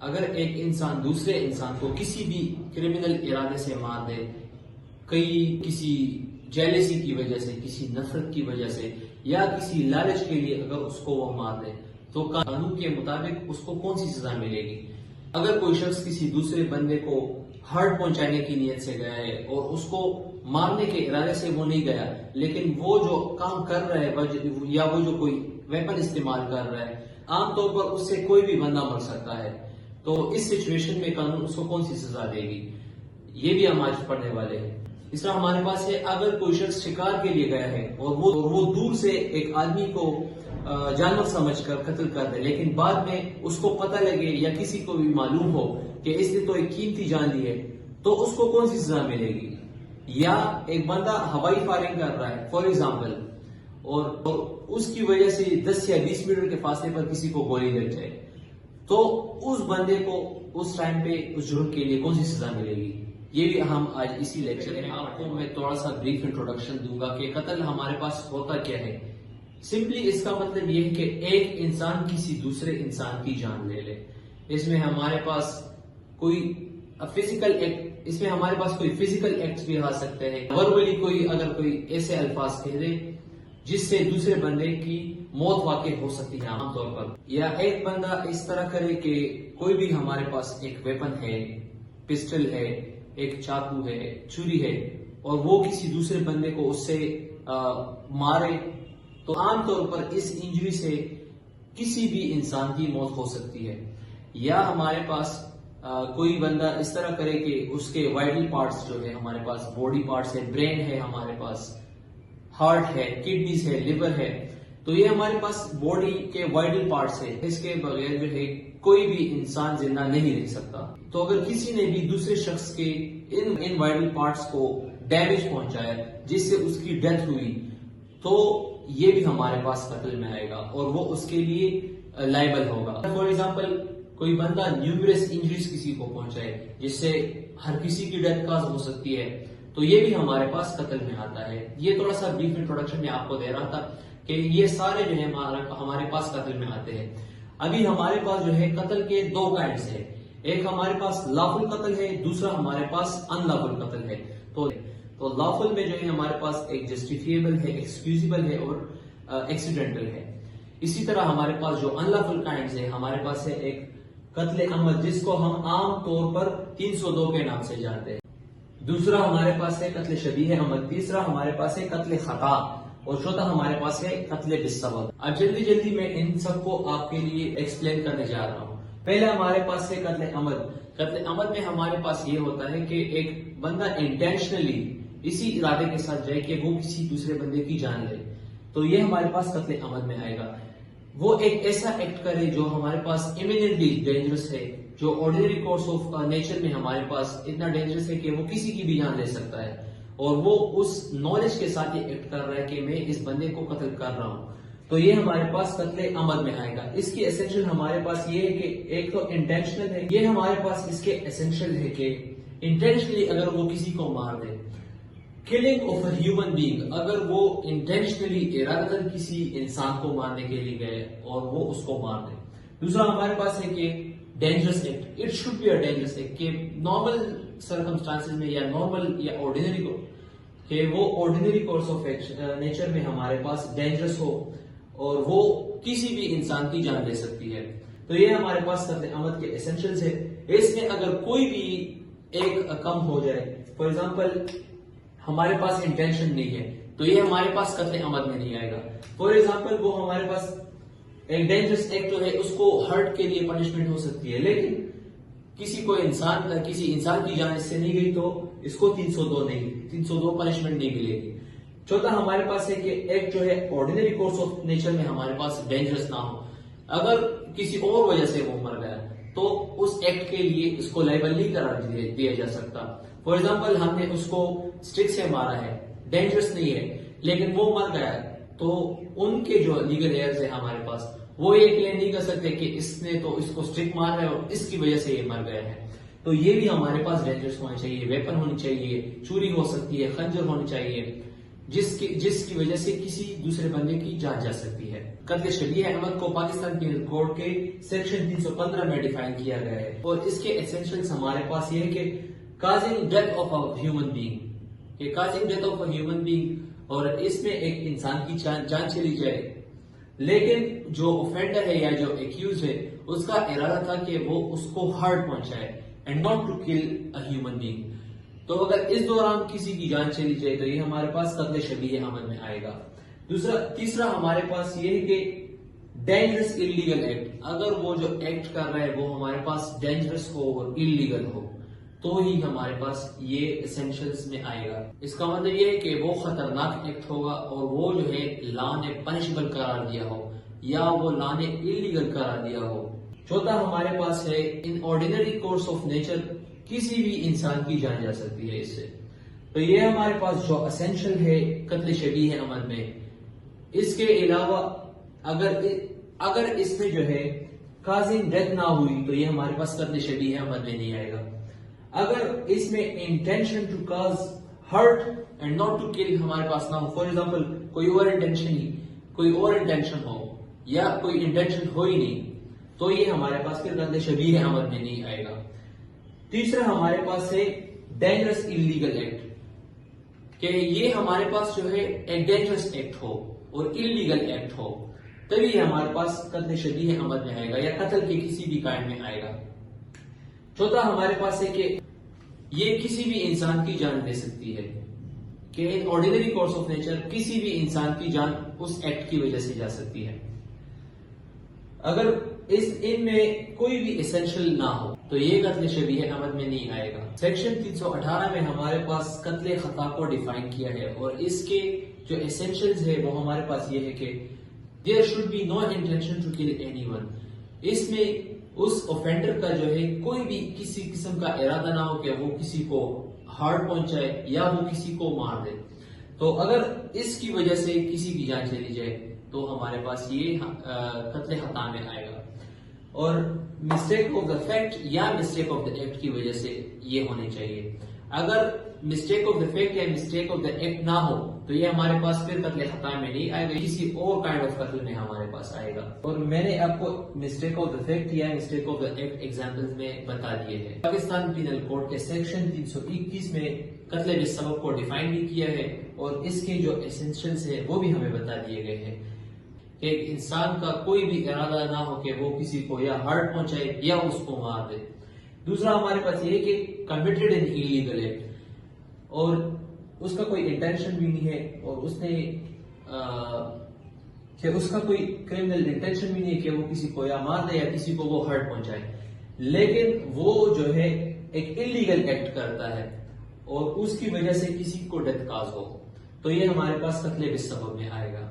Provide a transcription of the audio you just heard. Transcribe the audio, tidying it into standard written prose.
اگر ایک انسان دوسرے انسان کو کسی بھی کرمنل ارادے سے مار دے، کسی جیلسی کی وجہ سے، کسی نفرت کی وجہ سے یا کسی لالچ کے لیے اگر اس کو وہ مار دے تو قانون کے مطابق اس کو کون سی سزا ملے گی؟ اگر کوئی شخص کسی دوسرے بندے کو ہرٹ پہنچانے کی نیت سے گیا ہے اور اس کو مارنے کے ارادے سے وہ نہیں گیا، لیکن وہ جو کام کر رہا ہے یا وہ جو کوئی ویپن استعمال کر رہا ہے، عام طور پر اس سے کوئی بھی بندہ مر سکتا ہے، تو اس سچویشن میں قانون اس کو کون سی سزا دے گی؟ یہ بھی ہم آج پڑھنے والے ہیں۔ اس طرح ہمارے پاس ہے، اگر کوئی شخص شکار کے لیے گیا ہے اور وہ دور سے ایک آدمی کو جانور سمجھ کر قتل کر دے، لیکن بعد میں اس کو پتہ لگے یا کسی کو بھی معلوم ہو کہ اس نے تو ایک قیمتی جان لی ہے، تو اس کو کون سی سزا ملے گی؟ یا ایک بندہ ہوائی فائرنگ کر رہا ہے فار ایگزامپل، اور اس کی وجہ سے 10 یا 20 میٹر کے فاصلے پر کسی کو گولی لگ جائے، تو اس بندے کو اس ٹائم پہ اس جرم کے لیے کون سی سزا ملے گی؟ یہ بھی ہم آج اسی لیکچر میں آپ کو میں تھوڑا سا بریف انٹروڈکشن دوں گا کہ قتل ہمارے پاس ہوتا کیا ہے۔ سمپلی اس کا مطلب یہ ہے کہ ایک انسان کسی دوسرے انسان کی جان لے لے۔ اس میں ہمارے پاس کوئی فزیکل ایکٹ بھی آ سکتے ہیں، وربلی اگر کوئی ایسے الفاظ کہہ دے جس سے دوسرے بندے کی موت واقع ہو سکتی ہے عام طور پر، یا ایک بندہ اس طرح کرے کہ کوئی بھی ہمارے پاس ایک ویپن ہے، پسٹل ہے، ایک چاقو ہے، چھری ہے، اور وہ کسی دوسرے بندے کو اس سے مارے، تو عام طور پر اس انجری سے کسی بھی انسان کی موت ہو سکتی ہے۔ یا ہمارے پاس کوئی بندہ اس طرح کرے کہ اس کے وائٹل پارٹس جو ہے، ہمارے پاس باڈی پارٹس ہے، برین ہے، ہمارے پاس ہارٹ ہے، کڈنیز ہے، لیور ہے، تو یہ ہمارے پاس باڈی کے وائٹل پارٹس ہے، اس کے بغیر جو ہے کوئی بھی انسان زندہ نہیں رہ سکتا۔ تو اگر کسی نے بھی دوسرے شخص کے ان وائٹل پارٹس کو ڈیمیج پہنچایا جس سے اس کی ڈیتھ ہوئی، تو یہ بھی ہمارے پاس قتل میں آئے گا اور وہ اس کے لیے لائبل ہوگا۔ فار ایگزامپل کوئی بندہ نیومرس انجریز کسی کو پہنچائے جس سے ہر کسی کی ڈیتھ کاز ہو سکتی ہے، تو یہ بھی ہمارے پاس قتل میں آتا ہے۔ یہ تھوڑا سا بریف انٹروڈکشن میں آپ کو دے رہا تھا کہ یہ سارے جو ہے ہمارے پاس قتل میں آتے ہیں۔ ابھی ہمارے پاس جو ہے قتل کے 2 کائنڈز ہے، ایک ہمارے پاس لافل قتل ہے، دوسرا ہمارے پاس ان لافل قتل ہے۔ تو لافل میں جو ہے ہمارے پاس ایک جسٹیفیبل ہے، ایکسکیوزیبل ہے اور ایکسیڈنٹل ہے۔ اسی طرح ہمارے پاس جو ان لافل کائنڈز ہے، ہمارے پاس ہے ایک قتل عمد جس کو ہم عام طور پر 302 کے نام سے جانتے ہیں، دوسرا ہمارے پاس ہے قتل شبیہ عمد، تیسرا ہمارے پاس ہے قتل خطا، اور چوتھا ہمارے پاس ہے قتل بالسبب۔ اب جلدی میں ان سب کو آپ کے لیے ایکسپلین کرنے جا رہا ہوں۔ پہلے ہمارے پاس ہے قتل عمد۔ قتل عمد میں ہمارے پاس یہ ہوتا ہے کہ ایک بندہ انٹینشنلی اسی ارادے کے ساتھ جائے کہ وہ کسی دوسرے بندے کی جان لے، تو یہ ہمارے پاس قتل عمد میں آئے گا۔ وہ ایک ایسا ایکٹ کرے جو ہمارے پاس امیجنٹلی ڈینجرس ہے، جو آرڈینری کورس آف نیچر میں ہمارے پاس اتنا ڈینجرس ہے کہ وہ کسی کی بھی جان لے سکتا ہے، اور وہ اس نالج کے ساتھ یہ ایکٹ کر رہا ہے کہ میں اس بندے کو قتل کر رہا ہوں، تو یہ ہمارے پاس قتل عمد میں آئے گا۔ اس کی ایسنشل ہمارے پاس یہ ہے کہ ایک تو انٹینشنل ہے، یہ ہمارے پاس اس کے ایسنشل ہے کہ انٹینشنلی اگر وہ کسی کو مار دے، killing of a human being, اگر وہ انٹینشنلی ارادتاً کسی انسان کو مارنے کے لیے گئے اور وہ اس کو مار دے۔ دوسرا ہمارے پاس ہے کہ dangerous act, it should be a dangerous act, کہ نارمل سرکمسٹانسز میں یا نارمل یا آرڈینری کو کہ وہ آرڈینری کورس آف نیچر میں ہمارے پاس ڈینجرس ہو اور وہ کسی بھی انسان کی جان لے سکتی ہے، تو یہ ہمارے پاس قتل عمد کے ایسنشلز ہے۔ اس میں اگر کوئی بھی ایک کم ہو جائے، فار ایگزامپل ہمارے پاس انٹینشن نہیں ہے، تو یہ ہمارے پاس قتل عمد میں نہیں آئے گا۔ فار ایگزامپل وہ ہمارے پاس ایک ڈینجرس ایکٹ جو ہے اس کو ہرٹ کے لیے پنشمنٹ ہو سکتی ہے، لیکن کسی انسان کی جان اس سے نہیں گئی تو اس کو 302 پنشمنٹ نہیں ملے گی۔ چوتھا ہمارے پاس ہے کہ ایک جو ہے آرڈینری کورس آف نیچر میں ہمارے پاس ڈینجرس نہ ہو، اگر کسی اور وجہ سے وہ مر گیا تو اس ایکٹ کے لیے اس کو لائبل نہیں قرار دیا جا سکتا۔ فار ایگزامپل ہم نے اس کو سٹک سے مارا ہے، ڈینجرس نہیں ہے، لیکن وہ مر گیا ہے، تو ان کے جو لیگل ایئرز ہیں ہمارے پاس، وہ یہ کلیم نہیں کر سکتے کہ اس نے تو اس کو سٹک مارا ہے اور اس کی وجہ سے یہ مر گیا ہے، تو یہ بھی ہمارے پاس ڈینجرس ہونا چاہیے، ویپن ہونی چاہیے، چوری ہو سکتی ہے، خنجر ہونی چاہیے، جس کی وجہ سے کسی دوسرے بندے کی جان جا سکتی ہے۔ قتل شبیہ احمد کو پاکستان پینل کوڈ کے سیکشن 315 میں ڈیفائن کیا گیا ہے، اور اس کے ایسنشلز ہمارے پاس یہ ہے کہ causing death of a human being, کہ causing death of a human being, اور اس میں ایک انسان کی جان چلی جائے، لیکن جو اوفینڈر ہے یا جو ایکیوز ہے اس کا ارادہ تھا کہ وہ اس کو ہارٹ پہنچائے اینڈ ناٹ ٹو کل اے ہیومن بینگ، تو اگر اس دوران کسی کی جان چلی جائے تو یہ ہمارے پاس قتل شبیہ احمد میں آئے گا۔ تیسرا ہمارے پاس یہ ہے کہ ڈینجرس انلیگل ایکٹ، اگر وہ جو ایکٹ کر رہا ہے وہ ہمارے پاس ڈینجرس ہو اور انلیگل ہو تو ہی ہمارے پاس یہ ایسنشلز میں آئے گا۔ اس کا مطلب یہ ہے کہ وہ خطرناک ایکٹ ہوگا اور وہ جو ہے لا نے پنشبل قرار دیا ہو یا وہ لا نے انلیگل قرار دیا ہو۔ چوتھا ہمارے پاس ہے in ordinary course of nature, کسی بھی انسان کی جان جا سکتی ہے اس سے، تو یہ ہمارے پاس جو اسینشل ہے قتل شبیہ احمد میں۔ اس کے علاوہ اگر اس میں جو ہے کازنگ ڈیتھ نہ ہوئی تو یہ ہمارے پاس قتل شبیہ احمد میں نہیں آئے گا۔ اگر اس میں intention to cause hurt and not to kill ہمارے پاس نہ ہو، فار ایگزامپل کوئی اور انٹینشن ہو یا کوئی انٹینشن ہو ہی نہیں، تو یہ ہمارے پاس پھر قتل شبیہ احمد میں نہیں آئے گا۔ تیسرا ہمارے پاس ہے ڈینجرس انلیگل ایکٹ، کہ یہ ہمارے پاس جو ہے ایک ڈینجرس ایکٹ ہو اور انلیگل ایکٹ ہو تبھی ہمارے پاس قتل شبیہ احمد میں آئے گا یا قتل کے کسی بھی کائم میں آئے گا۔ چوتھا ہمارے پاس ہے کہ یہ کسی بھی انسان کی جان لے سکتی ہے، کہ in ordinary course of nature کسی بھی انسان کی جان اس ایکٹ کی وجہ سے جا سکتی ہے۔ اگر ان میں کوئی بھی ایسنشل نہ ہو تو یہ قتل شبیہ احمد میں نہیں آئے گا۔ سیکشن 318 میں ہمارے پاس قتل خطا کو ڈیفائن کیا ہے، اور اس کے جو ایسنشلز ہے وہ ہمارے پاس یہ ہے کہ there should be no intention to kill anyone، اس میں اس اوفینڈر کا جو ہے کوئی بھی کسی قسم کا ارادہ نہ ہو کہ وہ کسی کو ہارٹ پہنچائے یا وہ کسی کو مار دے، تو اگر اس کی وجہ سے کسی کی جان چلی جائے تو ہمارے پاس یہ قتل خطا میں آئے گا، اور مسٹیک آف دا فیکٹ یا مسٹیک آف دا ایکٹ کی وجہ سے یہ ہونے چاہیے۔ اگر مسٹیک آف دا فیکٹ یا مسٹیک آف دا ایکٹ نہ ہو تو یہ ہمارے پاس پھر قتل خطا میں نہیں آئے گا، کسی اور کائنڈ آف قتل میں ہمارے پاس آئے گا۔ اور میں نے آپ کو مسٹیک آف دا فیکٹ یا mistake of the act examples میں بتا دیے ہیں۔ پاکستان پینل کوڈ کے سیکشن 321 میں قتل بالسبب کو ڈیفائن بھی کیا ہے، اور اس کے جو ایسنشلز ہیں وہ بھی ہمیں بتا دیے گئے ہیں، کہ ایک انسان کا کوئی بھی ارادہ نہ ہو کہ وہ کسی کو یا ہارٹ پہنچائے یا اس کو مار دے۔ دوسرا ہمارے پاس یہ کہ کمیٹڈ ان انلیگل ایکٹ، اور اس کا کوئی انٹینشن بھی نہیں ہے، اور اس نے کہ اس کا کوئی کرمنل انٹینشن بھی نہیں ہے کہ وہ کسی کو یا مار دے یا کسی کو وہ ہرٹ پہنچائے، لیکن وہ جو ہے ایک انلیگل ایکٹ کرتا ہے اور اس کی وجہ سے کسی کو ڈیتھ کاز ہو، تو یہ ہمارے پاس قتل بالسبب میں آئے گا۔